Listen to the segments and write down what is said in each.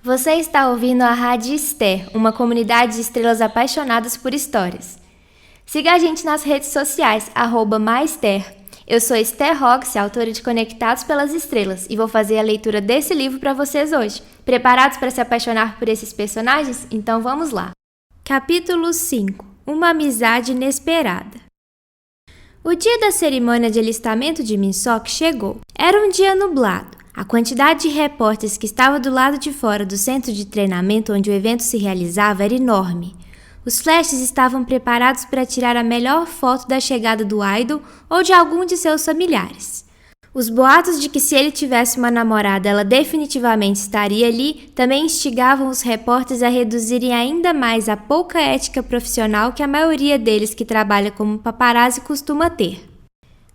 Você está ouvindo a Rádio Esther, uma comunidade de estrelas apaixonadas por histórias. Siga a gente nas redes sociais, @maester. Eu sou Esther Rox, autora de Conectados pelas Estrelas, e vou fazer a leitura desse livro para vocês hoje. Preparados para se apaixonar por esses personagens? Então vamos lá. Capítulo 5. Uma amizade inesperada. O dia da cerimônia de alistamento de Min-Seok chegou. Era um dia nublado. A quantidade de repórteres que estava do lado de fora do centro de treinamento onde o evento se realizava era enorme. Os flashes estavam preparados para tirar a melhor foto da chegada do idol ou de algum de seus familiares. Os boatos de que se ele tivesse uma namorada ela definitivamente estaria ali também instigavam os repórteres a reduzirem ainda mais a pouca ética profissional que a maioria deles que trabalha como paparazzi costuma ter.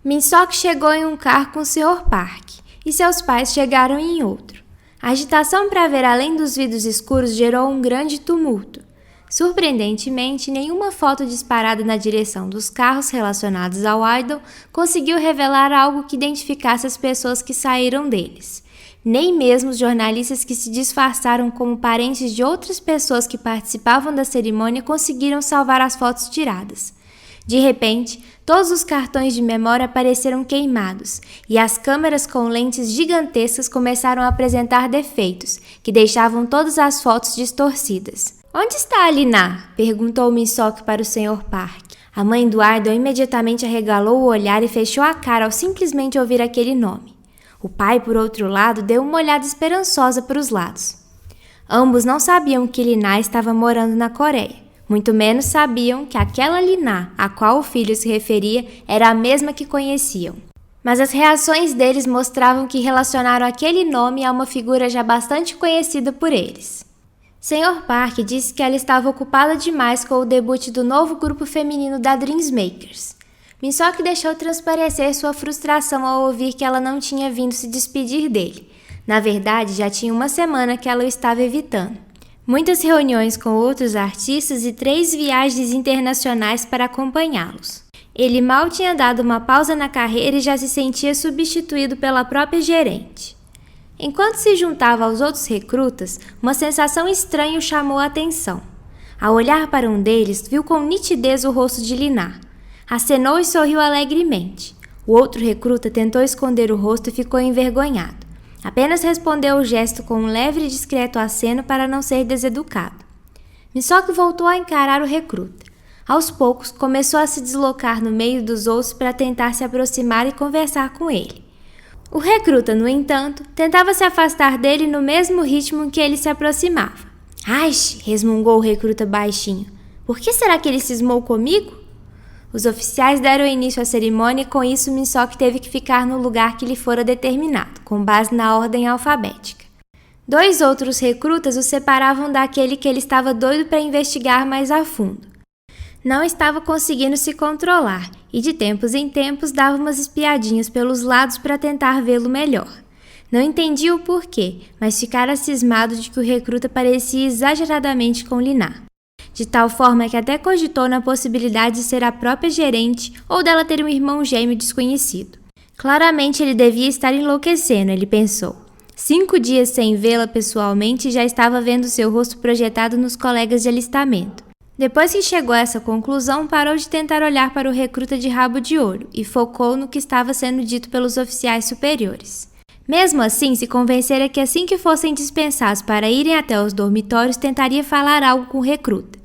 Min-Seok chegou em um carro com o Sr. Park. E seus pais chegaram em outro. A agitação para ver além dos vidros escuros gerou um grande tumulto. Surpreendentemente, nenhuma foto disparada na direção dos carros relacionados ao idol conseguiu revelar algo que identificasse as pessoas que saíram deles. Nem mesmo os jornalistas que se disfarçaram como parentes de outras pessoas que participavam da cerimônia conseguiram salvar as fotos tiradas. De repente, todos os cartões de memória apareceram queimados e as câmeras com lentes gigantescas começaram a apresentar defeitos, que deixavam todas as fotos distorcidas. "Onde está a Lina?" perguntou Min-Seok para o Sr. Park. A mãe do idol imediatamente arregalou o olhar e fechou a cara ao simplesmente ouvir aquele nome. O pai, por outro lado, deu uma olhada esperançosa para os lados. Ambos não sabiam que Lina estava morando na Coreia. Muito menos sabiam que aquela Lina a qual o filho se referia era a mesma que conheciam. Mas as reações deles mostravam que relacionaram aquele nome a uma figura já bastante conhecida por eles. Sr. Park disse que ela estava ocupada demais com o debut do novo grupo feminino da Dreammakers. Min-Seok deixou transparecer sua frustração ao ouvir que ela não tinha vindo se despedir dele. Na verdade, já tinha uma semana que ela o estava evitando. Muitas reuniões com outros artistas e 3 viagens internacionais para acompanhá-los. Ele mal tinha dado uma pausa na carreira e já se sentia substituído pela própria gerente. Enquanto se juntava aos outros recrutas, uma sensação estranha o chamou a atenção. Ao olhar para um deles, viu com nitidez o rosto de Lina. Acenou e sorriu alegremente. O outro recruta tentou esconder o rosto e ficou envergonhado. Apenas respondeu o gesto com um leve e discreto aceno para não ser deseducado. Min-Seok voltou a encarar o recruta. Aos poucos, começou a se deslocar no meio dos outros para tentar se aproximar e conversar com ele. O recruta, no entanto, tentava se afastar dele no mesmo ritmo que ele se aproximava. "Ai", resmungou o recruta baixinho. "Por que será que ele cismou comigo?" Os oficiais deram início à cerimônia e com isso Min-Seok teve que ficar no lugar que lhe fora determinado, com base na ordem alfabética. 2 outros recrutas o separavam daquele que ele estava doido para investigar mais a fundo. Não estava conseguindo se controlar e de tempos em tempos dava umas espiadinhas pelos lados para tentar vê-lo melhor. Não entendia o porquê, mas ficara cismado de que o recruta parecia exageradamente com Lina. De tal forma que até cogitou na possibilidade de ser a própria gerente ou dela ter um irmão gêmeo desconhecido. Claramente ele devia estar enlouquecendo, ele pensou. 5 dias sem vê-la pessoalmente e já estava vendo seu rosto projetado nos colegas de alistamento. Depois que chegou a essa conclusão, parou de tentar olhar para o recruta de rabo de olho e focou no que estava sendo dito pelos oficiais superiores. Mesmo assim, se convencera que assim que fossem dispensados para irem até os dormitórios, tentaria falar algo com o recruta.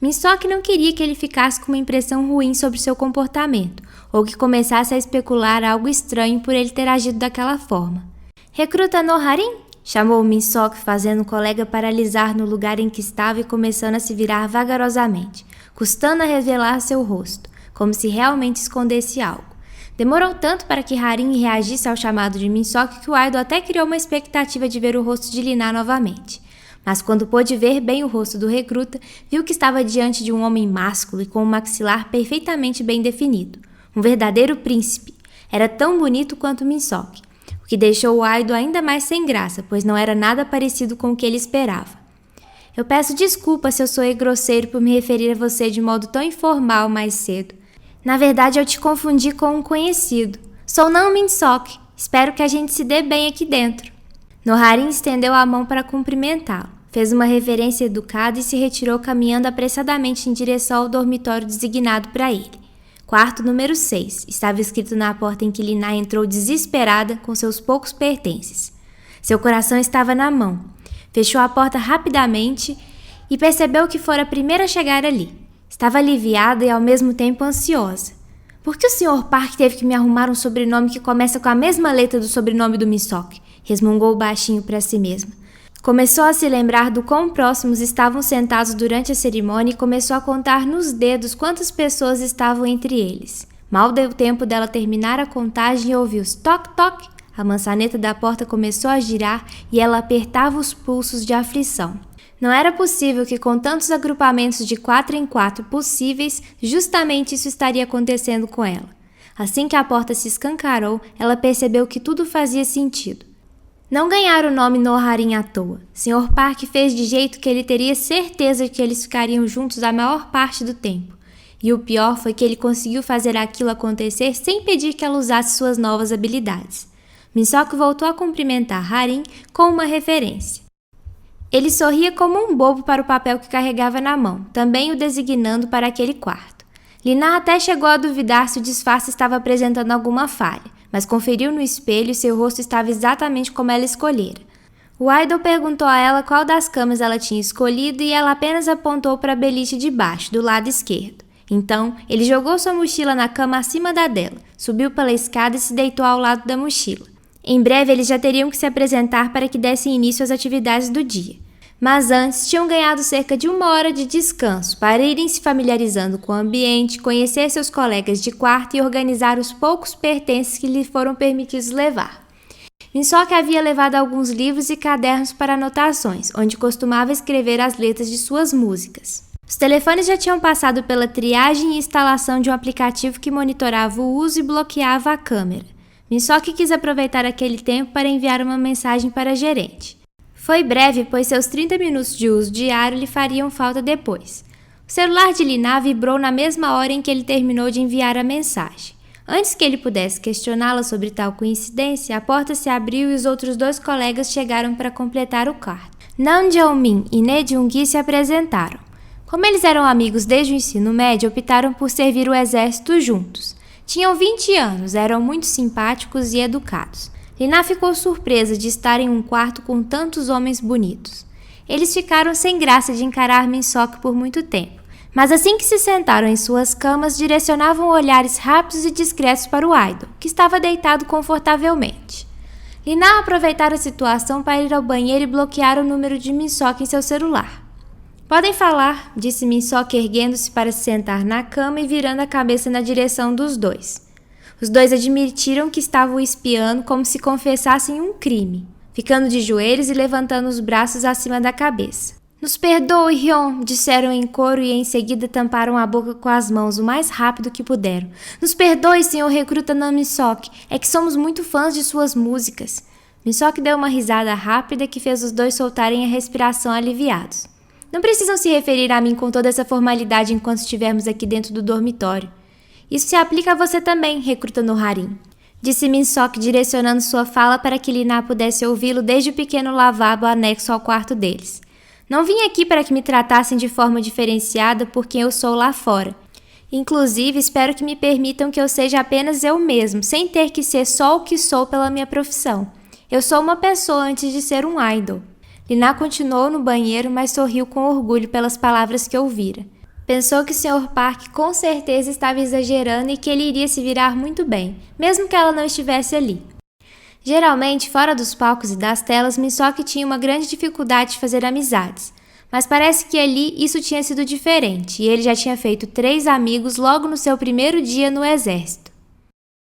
Min-Seok não queria que ele ficasse com uma impressão ruim sobre seu comportamento, ou que começasse a especular algo estranho por ele ter agido daquela forma. "Recruta Noharin?" chamou Min-Seok, fazendo o colega paralisar no lugar em que estava e começando a se virar vagarosamente, custando a revelar seu rosto, como se realmente escondesse algo. Demorou tanto para que Harin reagisse ao chamado de Min-Seok que o idol até criou uma expectativa de ver o rosto de Lina novamente. Mas quando pôde ver bem o rosto do recruta, viu que estava diante de um homem másculo e com um maxilar perfeitamente bem definido. Um verdadeiro príncipe. Era tão bonito quanto Min-Seok, o que deixou o idol ainda mais sem graça, pois não era nada parecido com o que ele esperava. "Eu peço desculpa se eu soei grosseiro por me referir a você de modo tão informal mais cedo. Na verdade, eu te confundi com um conhecido. Sou Nam Min-Seok. Espero que a gente se dê bem aqui dentro." Noharin estendeu a mão para cumprimentá-lo, fez uma reverência educada e se retirou caminhando apressadamente em direção ao dormitório designado para ele. Quarto número 6, estava escrito na porta em que Liná entrou desesperada com seus poucos pertences. Seu coração estava na mão. Fechou a porta rapidamente e percebeu que fora a primeira a chegar ali. Estava aliviada e ao mesmo tempo ansiosa. Por que o Sr. Park teve que me arrumar um sobrenome que começa com a mesma letra do sobrenome do Misok? Resmungou baixinho para si mesma. Começou a se lembrar do quão próximos estavam sentados durante a cerimônia e começou a contar nos dedos quantas pessoas estavam entre eles. Mal deu tempo dela terminar a contagem e ouviu toc-toc. A maçaneta da porta começou a girar e ela apertava os pulsos de aflição. Não era possível que com tantos agrupamentos de 4 em 4 possíveis, justamente isso estaria acontecendo com ela. Assim que a porta se escancarou, ela percebeu que tudo fazia sentido. Não ganhara o nome Noharin à toa. Sr. Park fez de jeito que ele teria certeza de que eles ficariam juntos a maior parte do tempo. E o pior foi que ele conseguiu fazer aquilo acontecer sem pedir que ela usasse suas novas habilidades. Misok voltou a cumprimentar Harin com uma referência. Ele sorria como um bobo para o papel que carregava na mão, também o designando para aquele quarto. Liná até chegou a duvidar se o disfarce estava apresentando alguma falha, mas conferiu no espelho e seu rosto estava exatamente como ela escolhera. O idol perguntou a ela qual das camas ela tinha escolhido e ela apenas apontou para a beliche de baixo, do lado esquerdo. Então, ele jogou sua mochila na cama acima da dela, subiu pela escada e se deitou ao lado da mochila. Em breve, eles já teriam que se apresentar para que dessem início às atividades do dia. Mas antes, tinham ganhado cerca de 1 hora de descanso para irem se familiarizando com o ambiente, conhecer seus colegas de quarto e organizar os poucos pertences que lhe foram permitidos levar. Misok havia levado alguns livros e cadernos para anotações, onde costumava escrever as letras de suas músicas. Os telefones já tinham passado pela triagem e instalação de um aplicativo que monitorava o uso e bloqueava a câmera. Misok quis aproveitar aquele tempo para enviar uma mensagem para a gerente. Foi breve, pois seus 30 minutos de uso diário lhe fariam falta depois. O celular de Liná vibrou na mesma hora em que ele terminou de enviar a mensagem. Antes que ele pudesse questioná-la sobre tal coincidência, a porta se abriu e os outros 2 colegas chegaram para completar o quarto. Nam Jeong-min e Ne Jung-gi se apresentaram. Como eles eram amigos desde o ensino médio, optaram por servir o exército juntos. Tinham 20 anos, eram muito simpáticos e educados. Liná ficou surpresa de estar em um quarto com tantos homens bonitos. Eles ficaram sem graça de encarar Misok por muito tempo, mas assim que se sentaram em suas camas, direcionavam olhares rápidos e discretos para o idol, que estava deitado confortavelmente. Liná aproveitara a situação para ir ao banheiro e bloquear o número de Misok em seu celular. Podem falar, disse Misok erguendo-se para se sentar na cama e virando a cabeça na direção dos 2. Os 2 admitiram que estavam espiando como se confessassem um crime, ficando de joelhos e levantando os braços acima da cabeça. Nos perdoe, Hyun, disseram em coro e em seguida tamparam a boca com as mãos o mais rápido que puderam. Nos perdoe, senhor recruta Nam Misok, é que somos muito fãs de suas músicas. Misok deu uma risada rápida que fez os 2 soltarem a respiração aliviados. Não precisam se referir a mim com toda essa formalidade enquanto estivermos aqui dentro do dormitório. Isso se aplica a você também, recruta Noharin, disse Misok direcionando sua fala para que Liná pudesse ouvi-lo desde o pequeno lavabo anexo ao quarto deles. Não vim aqui para que me tratassem de forma diferenciada por quem eu sou lá fora. Inclusive, espero que me permitam que eu seja apenas eu mesmo, sem ter que ser só o que sou pela minha profissão. Eu sou uma pessoa antes de ser um idol. Liná continuou no banheiro, mas sorriu com orgulho pelas palavras que ouvira. Pensou que o Sr. Park com certeza estava exagerando e que ele iria se virar muito bem, mesmo que ela não estivesse ali. Geralmente, fora dos palcos e das telas, Misok tinha uma grande dificuldade de fazer amizades, mas parece que ali isso tinha sido diferente e ele já tinha feito 3 amigos logo no seu primeiro dia no exército.